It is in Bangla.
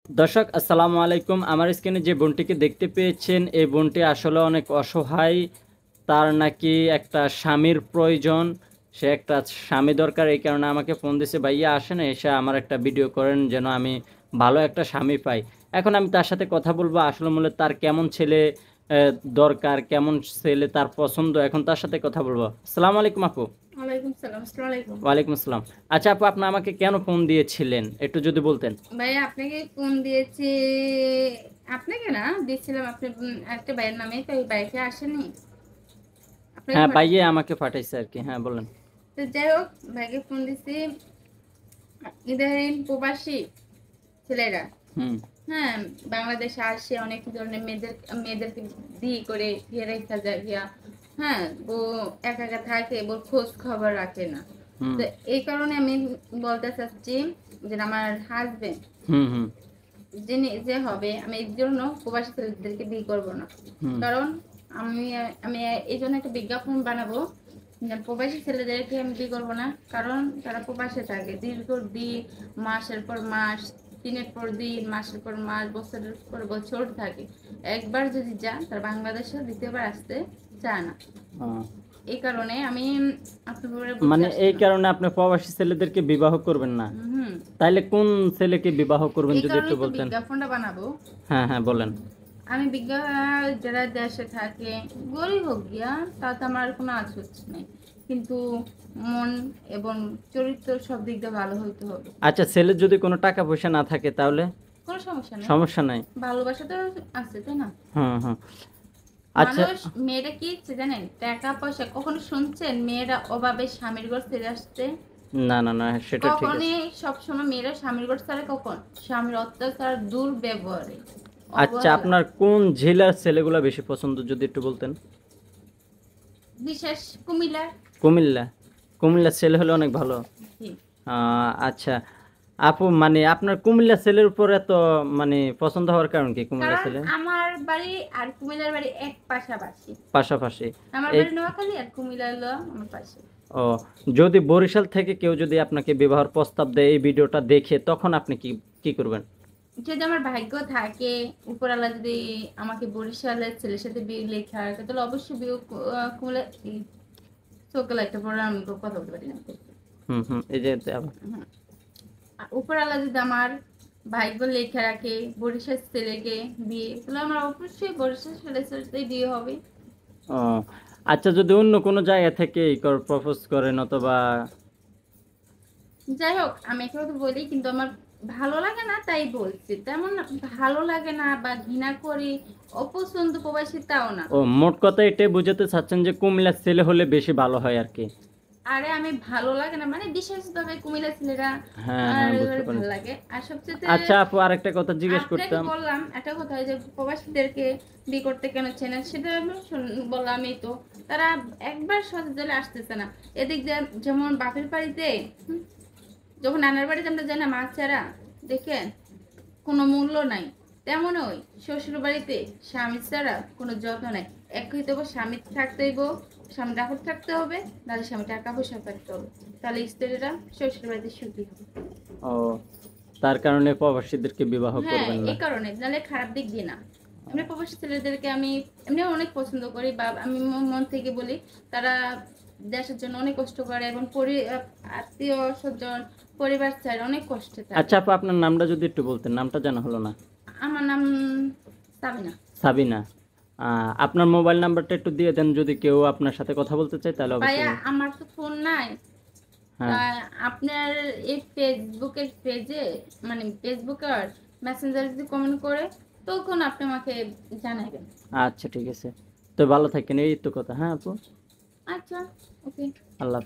দর্শক আসসালামু আলাইকুম। আমার স্ক্রিনে যে বোনটিকে দেখতে পেয়েছেন, এই বোনটি আসলে অনেক অসহায়। তার নাকি একটা স্বামীর প্রয়োজন, সে একটা স্বামী দরকার। এই কারণে আমাকে ফোন দিছে, ভাইয়া আসেন এসে আমার একটা ভিডিও করেন যেন আমি ভালো একটা স্বামী পাই। এখন আমি তার সাথে কথা বলবো, আসলে মূলত তার কেমন ছেলে দরকার, কেমন ছেলে তার পছন্দ, এখন তার সাথে কথা বলবো। আসসালামু আলাইকুম আপু। ওয়ালাইকুম সালাম। আসসালামু আলাইকুম। ওয়ালাইকুম আসসালাম। আচ্ছা আপু, আপনি আমাকে কেন ফোন দিয়েছিলেন একটু যদি বলতেন। ভাইয়া আপনাকে ফোন দিয়েছি, আপনাকে না দিয়েছিলাম আপনি একটা ভাইয়ের নামে, তো ওই ভাইকে আসেনি, আপনাকে হ্যাঁ, পাঠাচ্ছি। বাইয়ে আমাকে পাঠাইছে আর কি। হ্যাঁ বলেন। তো যাই হোক, ভাইকে ফোন দিছি। ইদানিং প্রবাসী ছেলেরা, হুম হ্যাঁ, বাংলাদেশে আসে অনেক ধরনের মেয়েদেরকে বিয়ে করে বিয়ে রেখা যায় গিয়া। হ্যাঁ, ও একা একা থাকে, ওর খোঁজ খবর রাখে না। হুম তো এই কারণে আমি বলতে চাচ্ছি যে আমার হাজবেন্ড হুম হুম যিনি যে হবে, আমি এর জন্য প্রবাসী ছেলেদেরকে বিয়ে করবো না। হুম কারণ আমি আমি এই জন্য একটা বিজ্ঞাপন বানাবো যে প্রবাসী ছেলেদেরকে আমি বিয়ে করবো না। কারণ তারা প্রবাসে থাকে দীর্ঘ দিন, মাসের পর মাস, দিনের পর দিন, মাসের পর মাস, বছরের পর বছর থাকে। একবার যদি যান, তার বাংলাদেশে দ্বিতীয়বার আসতে চায় না। আহ, এই কারণে আমি আপনার ব্যাপারে বলতে মানে আসছি এই না। কারণে আপনি প্রবাসী ছেলেদেরকে বিবাহ করবেন না? হুম, তাইলে কোন ছেলেকে বিবাহ করবেন এই যদি একটু কারণেই তো বলতেন। বিজ্ঞাপনটা বানাবো। হ্যাঁ হ্যাঁ বলেন। আমি যারা দেশে থাকে, গরিব হোক গিয়া, তাতে আমার কোনো আফসোস নেই, কিন্তু মন এবং চরিত্র সব দিক দিয়ে ভালো হইতে হবে। আচ্ছা, ছেলের যদি কোনো টাকা পয়সা না থাকে তাহলে? কোনো সমস্যা নেই, সমস্যা নাই। ভালোবাসা তো আছে, তাই না? হুম হুম। আচ্ছা। মানুষ, মেয়েরা কি ইচ্ছে জানেন? টাকা পয়সা কখনো শুনছেন মেয়েরা অভাবে স্বামীর ঘর ছেড়ে আসছে? না না না, সেটা ঠিক আছে। কখনই, সবসময় মেয়েরা স্বামীর ঘর ছাড়ে কখন? স্বামীর অত্যাচার, দুর্ব্যবহারে, আচ্ছা, অবহেলা। আপনার কোন জেলার ছেলেগুলা বেশি পছন্দ যদি একটু বলতেন। বিশেষ কুমিল্লার। কুমিল্লা? কুমিল্লার ছেলে হলে অনেক ভালো। জি। আচ্ছা আপু, মানে আপনার কুমিল্লা ছেলের উপর এত মানে পছন্দ হওয়ার কারণ কি? কুমিল্লা কারণ ছেলে আমার বাড়ি আর কুমিল্লার বাড়ি এক পাশাপাশি। পাশাপাশি? আমার এই বাড়ি নোয়াখালী আর কুমিল্লা হলো আমার পাশে। ও, যদি বরিশাল থেকে কেউ যদি আপনাকে বিবাহের প্রস্তাব দেয় এই ভিডিওটা দেখে, তখন আপনি কি কি করবেন? যদি আমার ভাগ্য থাকে, উপরওয়ালা যদি আমাকে বরিশালের ছেলের সাথে বিয়ে লেখা রাখে, তাহলে অবশ্যই বিয়ে কুমিল্লা চোখে একটা পরে আমি কথা বলতে পারি না। হুম হুম, এই যে হুম। আর উপরওয়ালা যদি আমার ভাগ্য লেখা রাখে বরিশাল ছেলেকে বিয়ে, তাহলে আমার অবশ্যই বরিশাল ছেলের সাথে বিয়ে হবে। ও আচ্ছা, যদি অন্য কোনো জায়গা থেকে প্রপোজ করেন অথবা? যাই হোক, আমি একটা কথা বলি, কিন্তু আমার ভালো লাগে না তাই বলছি, তেমন ভালো লাগে না বা ঘৃণা করি, অপছন্দ প্রবাসী তাও না। ও, মোট কথা এটাই বুঝাতে চাচ্ছেন যে কুমিল্লার ছেলে হলে বেশি ভালো হয় আর কি? আরে আমি ভালো লাগে না মানে বিশেষ ভাবে কুমিল্লা ছেলেরা হ্যাঁ আর হ্যাঁ, বুঝতে এবারে ভালো পারছি। লাগে। আর সবচেয়ে আচ্ছা আপু, আরেকটা কথা জিজ্ঞেস আপনাকে করতাম। বললাম একটা কথা, যে প্রবাসীদেরকে বিয়ে করতে কেন চেনেন, সেটা আমি বললামই তো। তারা একবার সহজে আসতেছে না। এদিক দিয়ে যেমন বাপের বাড়িতে, হুম, যখন নানার বাড়িতে আমরা যাই না মাছ ছাড়া, দেখেন কোনো মূল্য নাই, তেমন ওই শ্বশুর বাড়িতে স্বামী ছাড়া কোনো যত্ন নাই। একই তো স্বামী থাকতে হইব, স্বামী রাখত থাকতে হবে, নাহলে স্বামী টাকা পয়সা থাকতে হবে, তাহলে স্ত্রীরা শ্বশুর বাড়িতে সুখী হবে। ও, তার কারণে প্রবাসীদেরকে বিবাহ হ্যাঁ, করবেন না? এই কারণে, নাহলে খারাপ দিক দিয়ে না। এমনি প্রবাসী ছেলেদেরকে আমি এমনি অনেক পছন্দ করি, বা আমি মন থেকে বলি, তারা দেশের জন্য অনেক কষ্ট করে এবং আত্মীয় স্বজন, পরিবার চাই অনেক কষ্টে থাকে। আচ্ছা আপু, আপনার নামটা যদি একটু বলতেন, নামটা জানা হলো না। আমার নাম সাবিনা। সাবিনা? আপনার মোবাইল নাম্বারটা একটু দিয়ে দেন, যদি কেউ আপনার সাথে কথা বলতে চায় তাহলে অবশ্যই ভাইয়া আমার তো ফোন নাই। তা হ্যাঁ। আপনার এই ফেসবুকের পেজে, মানে ফেসবুকের মেসেঞ্জারে যদি কমেন্ট করে, তখন আপনি আমাকে জানাবেন। আচ্ছা ঠিক আছে। তো ভালো থাকেন, এই তো কথা। হ্যাঁ আপু। আচ্ছা, ওকে। আল্লাহ হাফেজ।